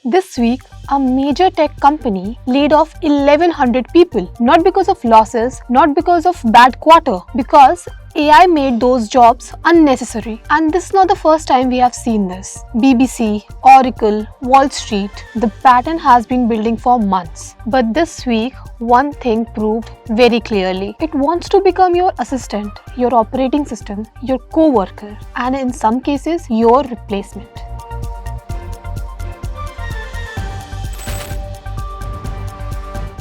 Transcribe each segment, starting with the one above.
This week, a major tech company laid off 1100 people, not because of losses, not because of bad quarter, because AI made those jobs unnecessary. And this is not the first time we have seen this. BBC, Oracle, Wall Street, the pattern has been building for months. But this week, one thing proved very clearly. It wants to become your assistant, your operating system, your co-worker, and in some cases, your replacement.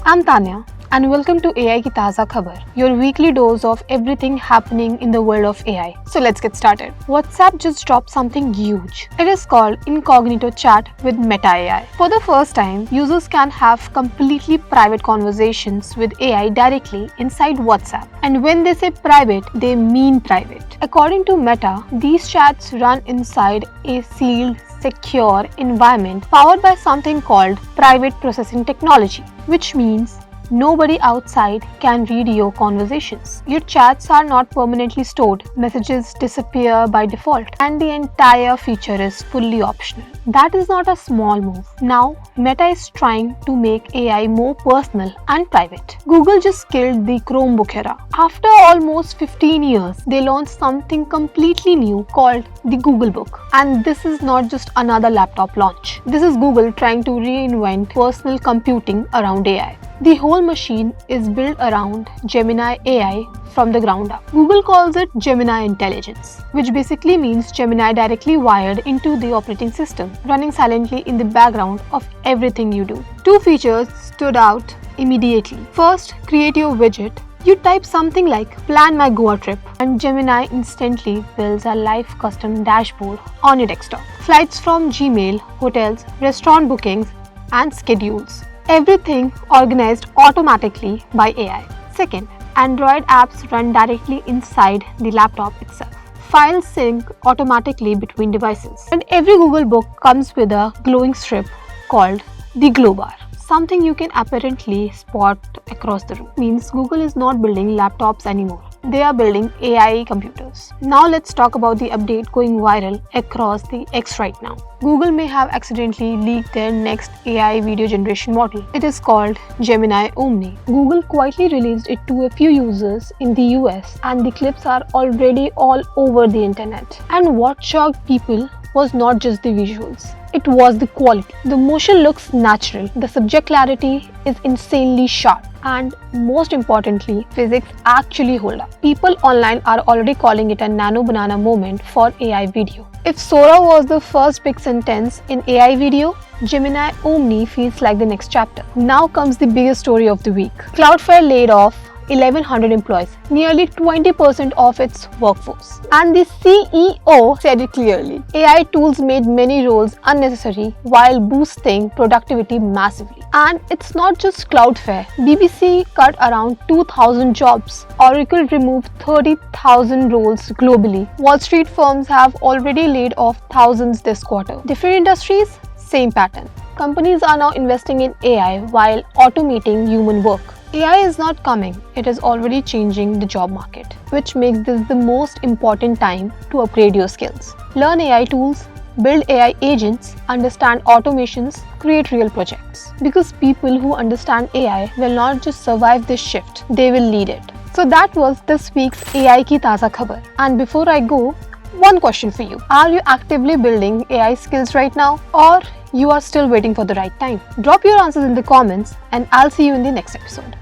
I'm Tanya and welcome to AI Ki Taza Khabar, your weekly dose of everything happening in the world of AI. So let's get started. WhatsApp just dropped something huge. It is called Incognito Chat with Meta AI. For the first time, users can have completely private conversations with AI directly inside WhatsApp. And when they say private, they mean private. According to Meta, these chats run inside a sealed, secure environment powered by something called private processing technology, which means nobody outside can read your conversations. Your chats are not permanently stored, messages disappear by default, and the entire feature is fully optional. That is not a small move. Now, Meta is trying to make AI more personal and private. Google just killed the Chromebook era. After almost 15 years, they launched something completely new called the Google Book. And this is not just another laptop launch. This is Google trying to reinvent personal computing around AI. The whole machine is built around Gemini AI from the ground up. Google calls it Gemini Intelligence, which basically means Gemini directly wired into the operating system, running silently in the background of everything you do. Two features stood out immediately. First, create your widget. You type something like plan my Goa trip and Gemini instantly builds a live custom dashboard on your desktop. Flights from Gmail, hotels, restaurant bookings, and schedules. Everything organized automatically by AI. Second, Android apps run directly inside the laptop itself. Files sync automatically between devices. And every Google book comes with a glowing strip called the glow bar. Something you can apparently spot across the room. Means Google is not building laptops anymore. They are building AI computers. Now let's talk about the update going viral across the X right now. Google may have accidentally leaked their next AI video generation model. It is called Gemini Omni. Google quietly released it to a few users in the US and the clips are already all over the internet. And what shocked people was not just the visuals. It was the quality. The motion looks natural. The subject clarity is insanely sharp. And most importantly, physics actually hold up. People online are already calling it a nano banana moment for AI video. If Sora was the first big sentence in AI video, Gemini Omni feels like the next chapter. Now comes the biggest story of the week. Cloudflare laid off 1100 employees, nearly 20% of its workforce. And the CEO said it clearly. AI tools made many roles unnecessary while boosting productivity massively. And it's not just Cloudflare. BBC cut around 2,000 jobs. Oracle removed 30,000 roles globally. Wall Street firms have already laid off thousands this quarter. Different industries, same pattern. Companies are now investing in AI while automating human work. AI is not coming, it is already changing the job market, which makes this the most important time to upgrade your skills. Learn AI tools, build AI agents, understand automations, create real projects. Because people who understand AI will not just survive this shift, they will lead it. So that was this week's AI Ki Taza Khabar. And before I go, one question for you. Are you actively building AI skills right now, or you are still waiting for the right time? Drop your answers in the comments and I'll see you in the next episode.